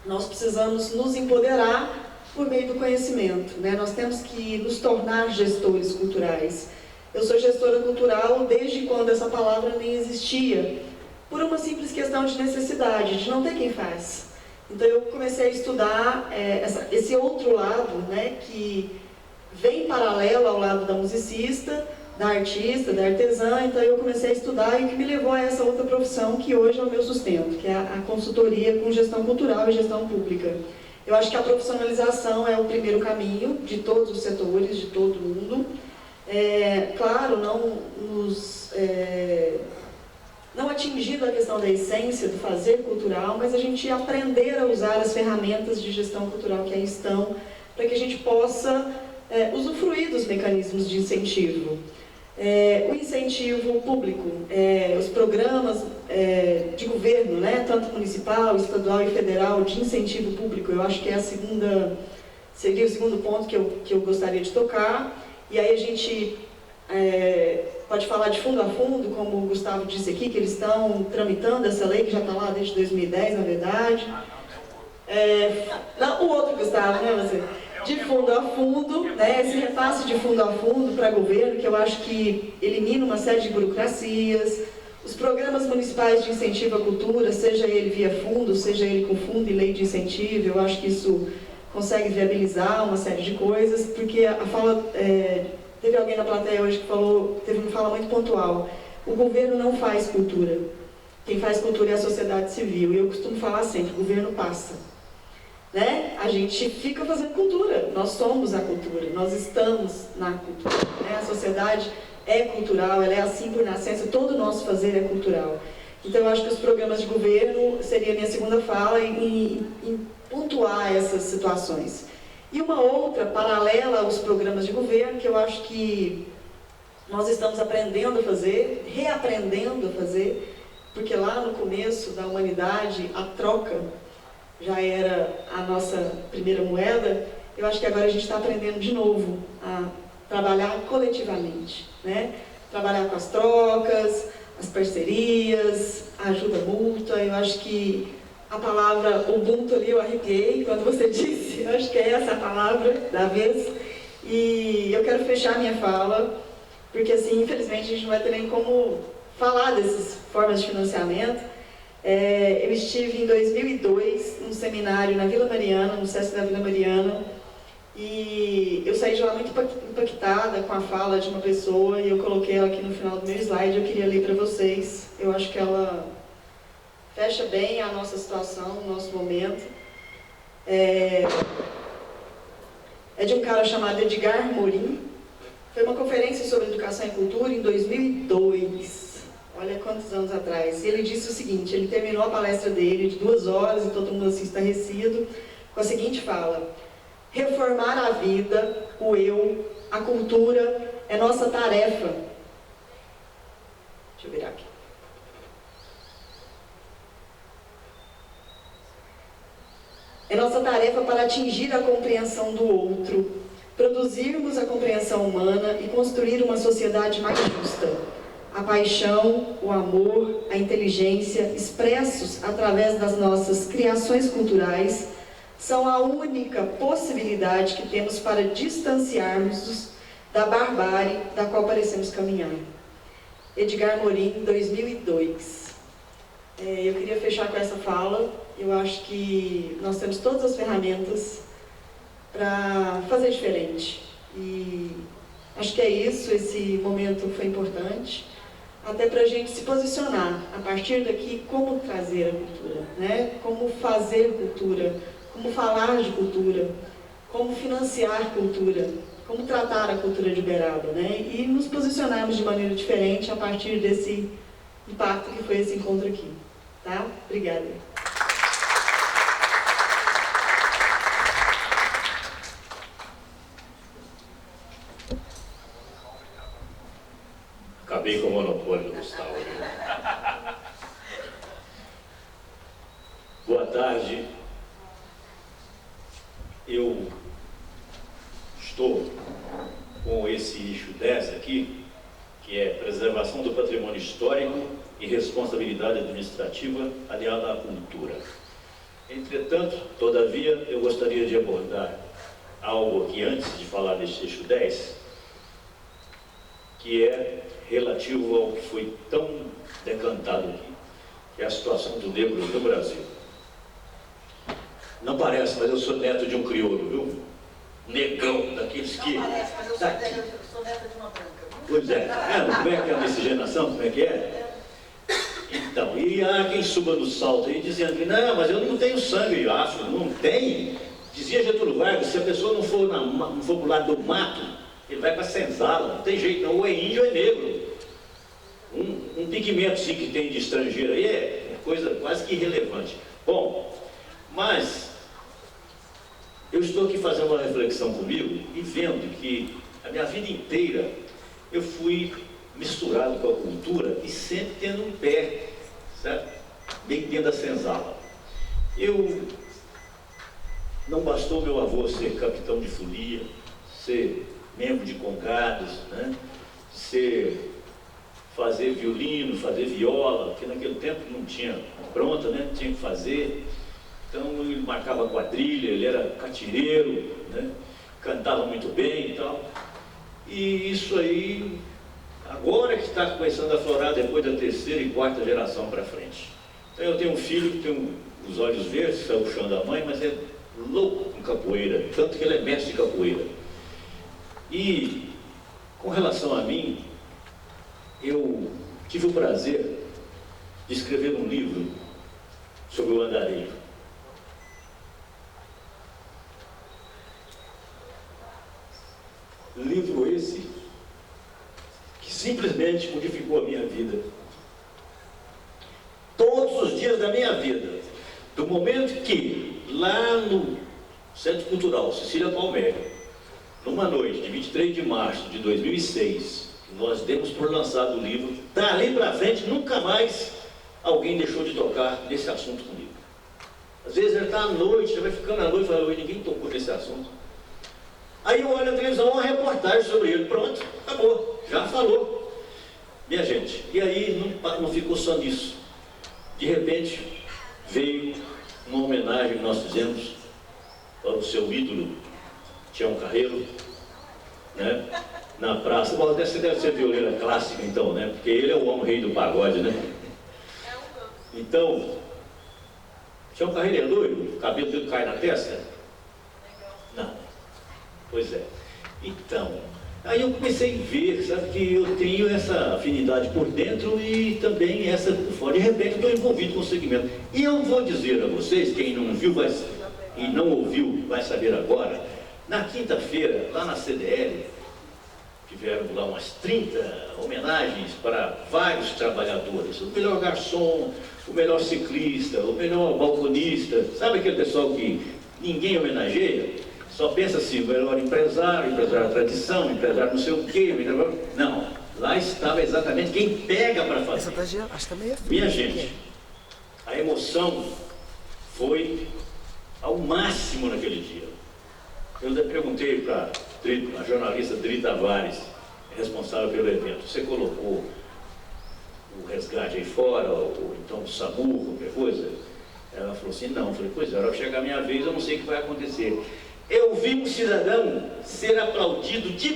Nós precisamos nos empoderar por meio do conhecimento, né? Nós temos que nos tornar gestores culturais. Eu sou gestora cultural desde quando essa palavra nem existia, por uma simples questão de necessidade, de não ter quem faz. Então eu comecei a estudar esse outro lado, né, que vem paralelo ao lado da musicista, da artista, da artesã. Então eu comecei a estudar, e o que me levou a essa outra profissão que hoje é o meu sustento, que é a consultoria com gestão cultural e gestão pública. Eu acho que a profissionalização é o primeiro caminho de todos os setores, de todo mundo. Claro, não atingindo a questão da essência do fazer cultural, mas a gente aprender a usar as ferramentas de gestão cultural que aí estão, para que a gente possa usufruir dos mecanismos de incentivo. O incentivo público, os programas de governo, né, tanto municipal, estadual e federal, de incentivo público, eu acho que seria o segundo ponto que eu gostaria de tocar. E aí a gente pode falar de fundo a fundo, como o Gustavo disse aqui, que eles estão tramitando essa lei, que já está lá desde 2010, na verdade. Não, o outro Gustavo, né, você? De fundo a fundo, né, esse repasse de fundo a fundo para governo, que eu acho que elimina uma série de burocracias. Os programas municipais de incentivo à cultura, seja ele via fundo, seja ele com fundo e lei de incentivo, eu acho que isso consegue viabilizar uma série de coisas, porque a fala... teve alguém na plateia hoje que teve uma fala muito pontual. O governo não faz cultura. Quem faz cultura é a sociedade civil. E eu costumo falar sempre, o governo passa. Né? A gente fica fazendo cultura. Nós somos a cultura. Nós estamos na cultura. Né? A sociedade é cultural, ela é assim por nascença. Todo o nosso fazer é cultural. Então eu acho que os programas de governo seria a minha segunda fala em pontuar essas situações. E uma outra, paralela aos programas de governo, que eu acho que nós estamos aprendendo a fazer, reaprendendo a fazer, porque lá no começo da humanidade, a troca já era a nossa primeira moeda. Eu acho que agora a gente está aprendendo de novo a trabalhar coletivamente, né? Trabalhar com as trocas, as parcerias, a ajuda mútua. Eu acho que a palavra Ubuntu ali eu arrepiei quando você disse, eu acho que é essa a palavra da vez. E eu quero fechar minha fala, porque assim, infelizmente a gente não vai ter nem como falar dessas formas de financiamento. Eu estive em 2002 num seminário na Vila Mariana, no SESC da Vila Mariana, e eu saí de lá muito impactada com a fala de uma pessoa, e eu coloquei ela aqui no final do meu slide, eu queria ler para vocês. Eu acho que ela fecha bem a nossa situação, o nosso momento. É de um cara chamado Edgar Morin. Foi uma conferência sobre educação e cultura em 2002. Olha quantos anos atrás. E ele disse o seguinte, ele terminou a palestra dele de 2 horas, e todo mundo assim estarrecido, com a seguinte fala: reformar a vida, o eu, a cultura, é nossa tarefa. Deixa eu virar aqui. É nossa tarefa para atingir a compreensão do outro, produzirmos a compreensão humana e construir uma sociedade mais justa. A paixão, o amor, a inteligência, expressos através das nossas criações culturais, são a única possibilidade que temos para distanciarmos-nos da barbárie da qual parecemos caminhar. Edgar Morin, 2002. Eu queria fechar com essa fala. Eu acho que nós temos todas as ferramentas para fazer diferente. E acho que é isso, esse momento foi importante, até para a gente se posicionar, a partir daqui, como trazer a cultura, né? Como fazer cultura, como falar de cultura, como financiar cultura, como tratar a cultura de Uberaba, né? E nos posicionarmos de maneira diferente a partir desse impacto que foi esse encontro aqui. Tá? Obrigada. acabei com o monopólio do Gustavo. Boa tarde. Eu estou com esse eixo 10 aqui, que é preservação do patrimônio histórico e responsabilidade administrativa aliada à cultura. Entretanto, todavia, eu gostaria de abordar algo aqui antes de falar desse eixo 10, que é relativo ao que foi tão decantado aqui, que é a situação do negro no Brasil. Não parece, mas eu sou neto de um crioulo, viu? Negão, daqueles que... Não parece, mas eu sou neta de uma branca. Pois é, como é que é a miscigenação, como é que é? Então, e há quem suba no salto aí dizendo que não, mas eu não tenho sangue afro, não tem. Dizia Getúlio Vargas, se a pessoa não for pro lado do mato, ele vai para a senzala, não tem jeito não, ou é índio ou é negro. Um pigmento sim que tem de estrangeiro aí é coisa quase que irrelevante. Bom, mas eu estou aqui fazendo uma reflexão comigo e vendo que a minha vida inteira eu fui misturado com a cultura e sempre tendo um pé, certo? Bem dentro da senzala. Não bastou meu avô ser capitão de folia, ser membro de congados, né? Fazer violino, fazer viola, que naquele tempo não tinha pronta, né? Tinha que fazer. Então ele marcava quadrilha, ele era catireiro, né? Cantava muito bem e tal. E isso aí, agora que está começando a florar depois da terceira e quarta geração para frente. Então eu tenho um filho que tem os olhos verdes, saiu puxando a mãe, mas é louco com capoeira, tanto que ele é mestre de capoeira. E com relação a mim, eu tive o prazer de escrever um livro sobre o andarilho. Livro esse que simplesmente modificou a minha vida. Todos os dias da minha vida, do momento que lá no Centro Cultural Cecília Palmério, numa noite de 23 de março de 2006, nós demos por lançado o livro, dali para frente nunca mais alguém deixou de tocar nesse assunto comigo. Às vezes ele está à noite, já vai ficando à noite e fala, ninguém tocou nesse assunto. Aí eu olho na televisão, uma reportagem sobre ele, pronto, acabou, já falou. Minha gente, e aí não ficou só nisso. De repente veio uma homenagem que nós fizemos para o seu ídolo, Tião Carreiro, né? Na praça. Bom, você deve ser violeira clássica então, né? Porque ele é o homem-rei do pagode, né? Então, Tião Carreiro é loiro? O cabelo dele cai na testa? Não. Pois é. Então, aí eu comecei a ver, sabe, que eu tenho essa afinidade por dentro e também essa por fora. De repente eu estou envolvido com o segmento. E eu vou dizer a vocês, quem não viu e não ouviu vai saber agora, na quinta-feira, lá na CDL, tiveram lá umas 30 homenagens para vários trabalhadores. O melhor garçom, o melhor ciclista, o melhor balconista. Sabe aquele pessoal que ninguém homenageia? Só pensa assim, o melhor empresário da tradição, empresário não sei o quê. Não, lá estava exatamente quem pega para fazer. Minha gente, a emoção foi ao máximo naquele dia. Eu perguntei para a jornalista Dri Tavares, responsável pelo evento, você colocou o resgate aí fora, ou então o SAMU, qualquer coisa? Ela falou assim, não. Eu falei, pois é, a hora que chegar a minha vez, eu não sei o que vai acontecer. Eu vi um cidadão ser aplaudido de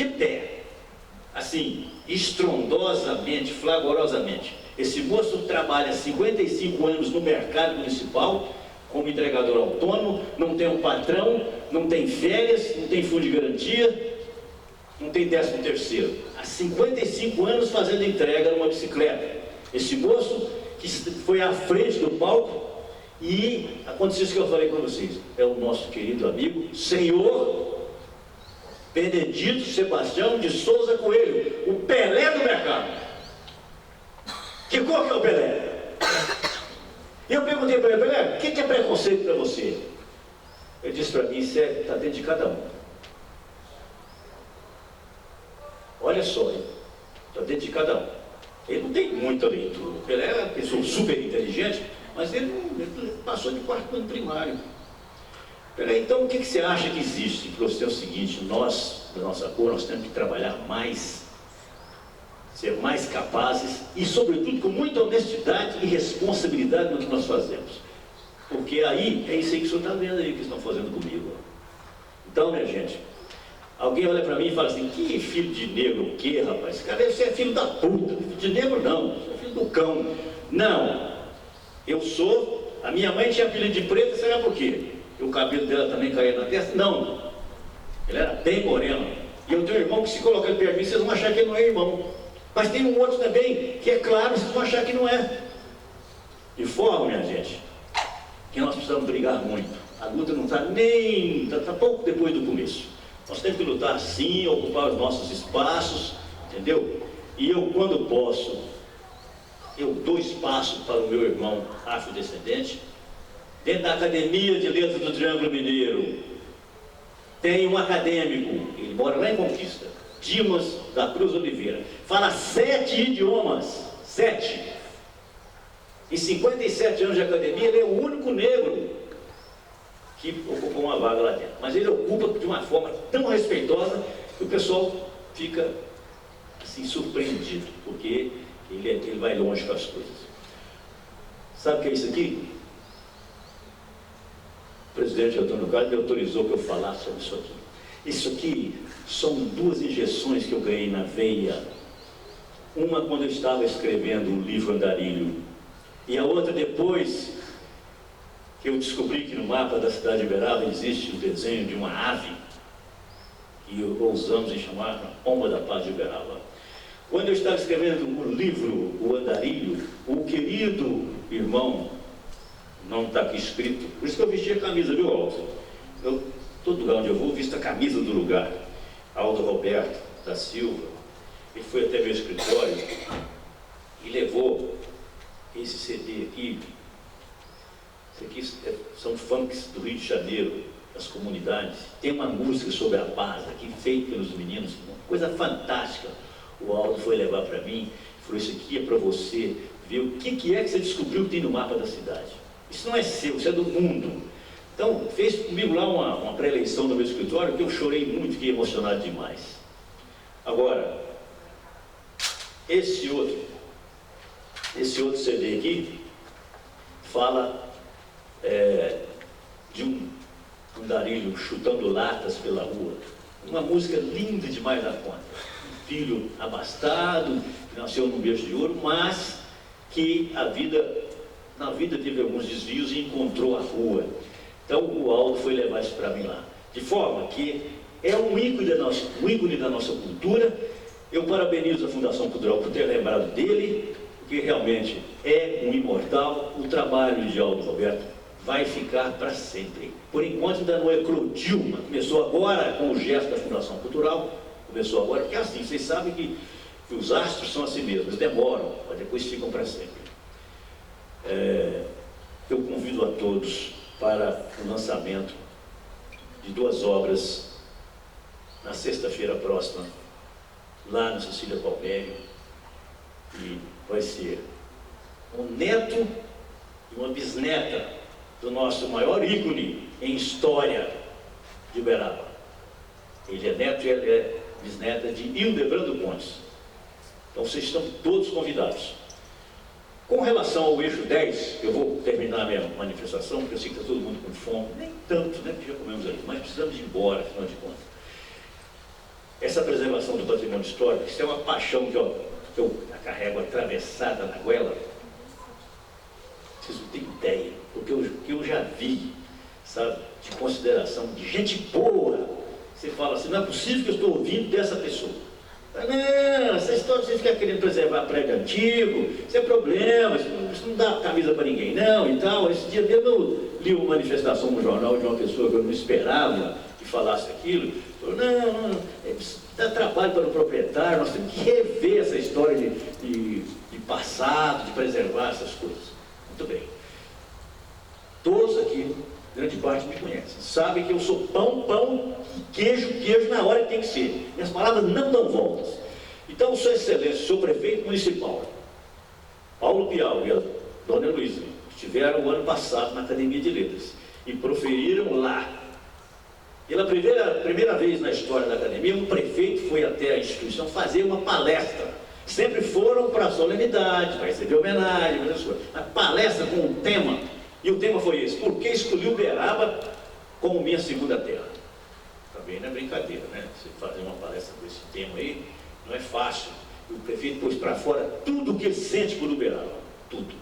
pé, assim, estrondosamente, flagorosamente. Esse moço trabalha 55 anos no mercado municipal, como entregador autônomo, não tem um patrão, não tem férias, não tem fundo de garantia, não tem 13º. Há 55 anos fazendo entrega numa bicicleta. Esse moço que foi à frente do palco e aconteceu isso que eu falei para vocês. É o nosso querido amigo, senhor Benedito Sebastião de Souza Coelho, o Pelé do mercado. Que cor que é o Pelé? E eu perguntei para ele, Pelé, o que é preconceito para você? Ele disse para mim, isso está dentro de cada um. Olha só, hein? Está dentro de cada um. Ele não tem muita leitura. Ele é uma pessoa super inteligente, mas ele passou de quarto ano primário. Peraí, então o que você acha que existe? Para você é o seguinte, nós, da nossa cor, nós temos que trabalhar mais, ser mais capazes e, sobretudo, com muita honestidade e responsabilidade no que nós fazemos. Porque aí, é isso aí que o senhor está vendo aí, que estão fazendo comigo. Então, minha gente, alguém olha para mim e fala assim, que filho de negro o quê, rapaz? Esse cara, você é filho da puta. Filho de negro não, você é filho do cão. Não, eu sou, a minha mãe tinha filho de preta, será por quê? E o cabelo dela também caía na testa? Não, ele era bem moreno. E eu tenho um irmão que, se colocar perto de mim, vocês vão achar que ele não é irmão. Mas tem um outro também, que é claro, vocês vão achar que não é. De forma, minha gente, que nós precisamos brigar muito. A luta não está nem, está pouco depois do começo. Nós temos que lutar sim, ocupar os nossos espaços, entendeu? E eu, quando posso, eu dou espaço para o meu irmão afrodescendente. Dentro da Academia de Letras do Triângulo Mineiro, tem um acadêmico, ele mora lá em Conquista, Dimas da Cruz Oliveira, fala 7 idiomas, 7. Em 57 anos de academia, ele é o único negro que ocupou uma vaga lá dentro. Mas ele ocupa de uma forma tão respeitosa que o pessoal fica assim surpreendido, porque ele vai longe com as coisas. Sabe o que é isso aqui? O presidente Antônio Carlos me autorizou que eu falasse sobre isso aqui. Isso aqui são 2 injeções que eu ganhei na veia. Uma quando eu estava escrevendo o livro Andarilho, e a outra depois que eu descobri que no mapa da cidade de Uberaba existe o desenho de uma ave, que ousamos em chamar a Pomba da Paz de Uberaba. Quando eu estava escrevendo o livro, o Andarilho, o querido irmão, não está aqui escrito, por isso que eu vesti a camisa, viu, Aldo? Todo lugar onde eu vou, visto a camisa do lugar. Aldo Roberto da Silva, ele foi até meu escritório e levou esse CD aqui. Isso aqui são funks do Rio de Janeiro, das comunidades. Tem uma música sobre a paz aqui, feita pelos meninos, uma coisa fantástica. O Aldo foi levar para mim, falou, isso aqui é para você ver o que é que você descobriu que tem no mapa da cidade. Isso não é seu, isso é do mundo. Então, fez comigo lá uma pré-eleição no meu escritório, que eu chorei muito, fiquei emocionado demais. Agora, esse outro CD aqui, fala de um andarilho chutando latas pela rua. Uma música linda demais da conta. Um filho abastado, que nasceu num berço de ouro, mas que na vida teve alguns desvios e encontrou a rua. Então o Aldo foi levar isso para mim lá. De forma que é um ícone da nossa cultura. Eu parabenizo a Fundação Cultural por ter lembrado dele, porque realmente é um imortal. O trabalho de Aldo Roberto vai ficar para sempre. Por enquanto ainda não eclodiu, mas começou agora com o gesto da Fundação Cultural, começou agora, porque é assim, vocês sabem que os astros são assim mesmo, eles demoram, mas depois ficam para sempre. Eu convido a todos para o lançamento de 2 obras na sexta-feira próxima, lá na Cecília Palmério, e vai ser um neto e uma bisneta do nosso maior ícone em história de Uberaba. Ele é neto e ela é bisneta de Hildebrando Pontes. Então vocês estão todos convidados. Com relação ao eixo 10, eu vou terminar a minha manifestação, porque eu sei que está todo mundo com fome, nem tanto, né, porque já comemos ali, mas precisamos ir embora, afinal de contas. Essa preservação do patrimônio histórico, isso é uma paixão que eu carrego atravessada na goela. Vocês não têm ideia, porque eu já vi, sabe, de consideração de gente boa. Você fala assim, não é possível que eu estou ouvindo dessa pessoa. Não, essa história de você ficar querendo preservar prédio antigo, isso é problema, isso não dá camisa para ninguém, não, e tal. Esse dia mesmo eu li uma manifestação no jornal de uma pessoa que eu não esperava que falasse aquilo. Falou, não, dá trabalho para o proprietário, nós temos que rever essa história de passado, de preservar essas coisas. Muito bem. Todos aqui, grande parte me conhecem, sabem que eu sou pão, e queijo na hora que tem que ser. Minhas palavras não dão voltas. Então, Sua Excelência, o senhor prefeito municipal, Paulo Piau e a dona Heloísa, estiveram o ano passado na Academia de Letras e proferiram lá. Pela primeira vez na história da academia, um prefeito foi até a instituição fazer uma palestra. Sempre foram para a solenidade, para receber homenagem, uma palestra com um tema. E o tema foi esse: por que escolhi Uberaba como minha segunda terra? Também não é brincadeira, né? Você fazer uma palestra com esse tema aí, não é fácil. O prefeito pôs para fora tudo o que ele sente por Uberaba, tudo.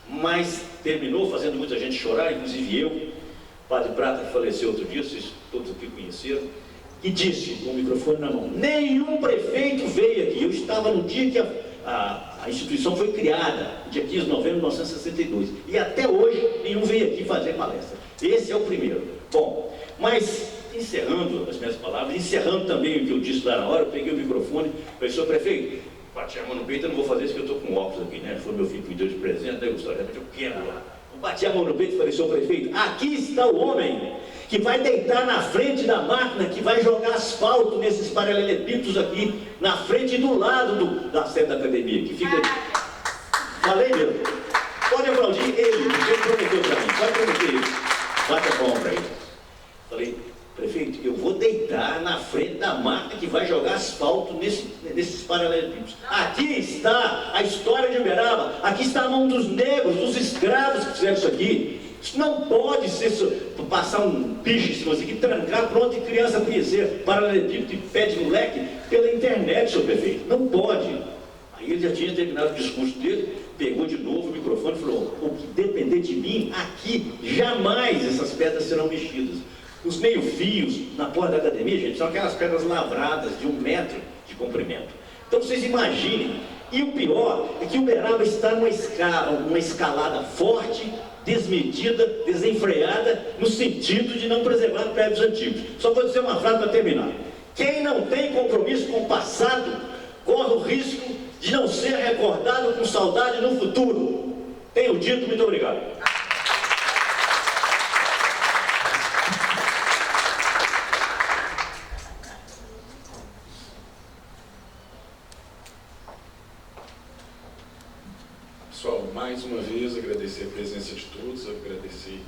Mas terminou fazendo muita gente chorar, inclusive eu. O Padre Prata faleceu outro dia, vocês todos aqui conheceram, e disse, com o microfone na mão: nenhum prefeito veio aqui. Eu estava no dia que a instituição foi criada, dia 15 de novembro de 1962, e até hoje nenhum veio aqui fazer palestra. Esse é o primeiro. Bom, mas encerrando as minhas palavras, encerrando também o que eu disse lá na hora, eu peguei o microfone e falei: senhor prefeito, bati a mão no peito, eu não vou fazer isso porque eu estou com óculos aqui, né? Foi meu filho que me deu de presente, né, Gustavo? Eu quebro lá. Eu bati a mão no peito e falei: senhor prefeito, aqui está o homem que vai deitar na frente da máquina, que vai jogar asfalto nesses paralelepípedos aqui, na frente e do lado da sede da academia, que fica... Falei mesmo. Pode aplaudir ele, porque ele prometeu para mim. Pode prometer isso. Bate a palma para ele. Falei: prefeito, eu vou deitar na frente da máquina que vai jogar asfalto nesses paralelepípedos. Aqui está a história de Uberaba, aqui está a mão dos negros, dos escravos que fizeram isso aqui. Isso não pode ser passar um piche em cima aqui, trancar, pronto, e criança conhecer paralelepípedo e pé de moleque pela internet, senhor prefeito. Não pode. Aí ele já tinha terminado o discurso dele, pegou de novo o microfone e falou: o que depender de mim, aqui, jamais essas pedras serão mexidas. Os meio-fios na porta da academia, gente, são aquelas pedras lavradas de 1 metro de comprimento. Então vocês imaginem. E o pior é que Uberaba está numa escalada forte, desmedida, desenfreada, no sentido de não preservar prédios antigos. Só vou dizer uma frase para terminar: quem não tem compromisso com o passado, corre o risco de não ser recordado com saudade no futuro. Tenho dito, muito obrigado. Pessoal, mais uma vez agradecer a presença de todos, agradecer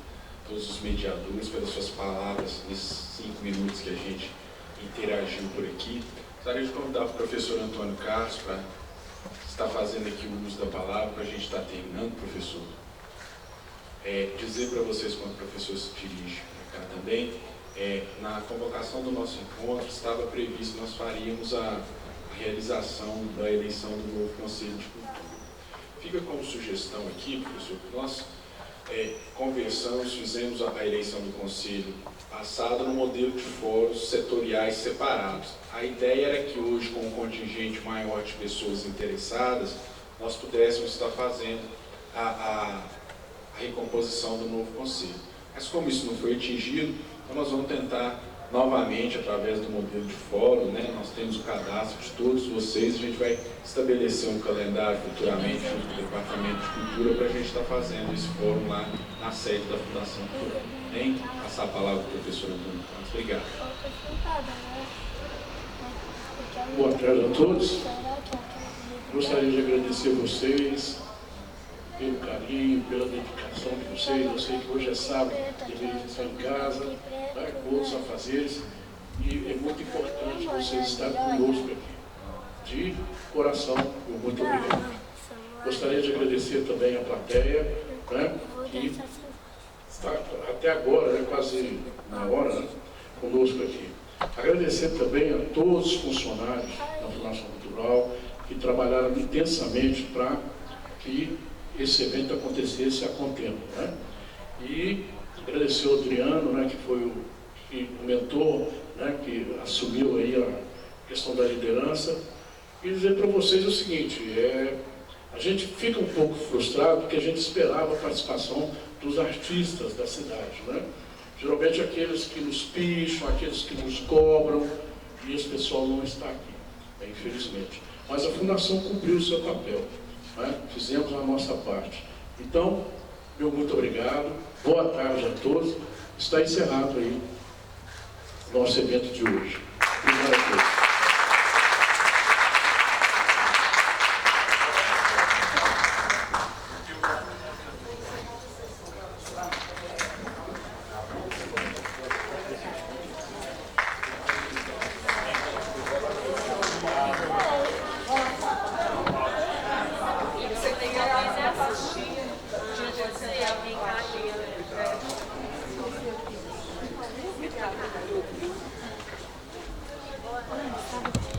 a todos os mediadores pelas suas palavras nesses 5 minutos que a gente interagiu por aqui. Gostaria de convidar o professor Antônio Carlos para estar fazendo aqui o uso da palavra, para a gente estar terminando, professor. Dizer para vocês, quando o professor se dirige para cá também, na convocação do nosso encontro estava previsto que nós faríamos a realização da eleição do novo Conselho de Cultura. Fica como sugestão aqui, professor, que nós conversamos, fizemos a eleição do Conselho passado no modelo de fóruns setoriais separados. A ideia era que hoje, com um contingente maior de pessoas interessadas, nós pudéssemos estar fazendo a recomposição do novo Conselho. Mas como isso não foi atingido, então nós vamos tentar novamente, através do modelo de fórum, né? Nós temos o cadastro de todos vocês, a gente vai estabelecer um calendário futuramente junto com o Departamento de Cultura para a gente estar fazendo esse fórum lá na sede da Fundação Cultural. Bem, passar a palavra para o professor Antônio Carlos. Obrigado. Boa tarde a todos. Gostaria de agradecer a vocês pelo carinho, pela dedicação de vocês. Eu sei que hoje é sábado, deveria estar em casa, com outros afazeres, e é muito importante vocês estarem conosco aqui. De coração, muito obrigado. Gostaria de agradecer também a plateia, né, que está até agora, quase uma hora, conosco aqui. Agradecer também a todos os funcionários da Fundação Cultural que trabalharam intensamente para que esse evento acontecesse a contento, né? E agradecer ao Adriano, né, que foi o mentor, né, que assumiu aí a questão da liderança, e dizer para vocês o seguinte: a gente fica um pouco frustrado porque a gente esperava a participação dos artistas da cidade, né? Geralmente aqueles que nos picham, aqueles que nos cobram, e esse pessoal não está aqui, infelizmente. Mas a Fundação cumpriu o seu papel, né? Fizemos a nossa parte. Então, meu muito obrigado, boa tarde a todos. Está encerrado aí o nosso evento de hoje.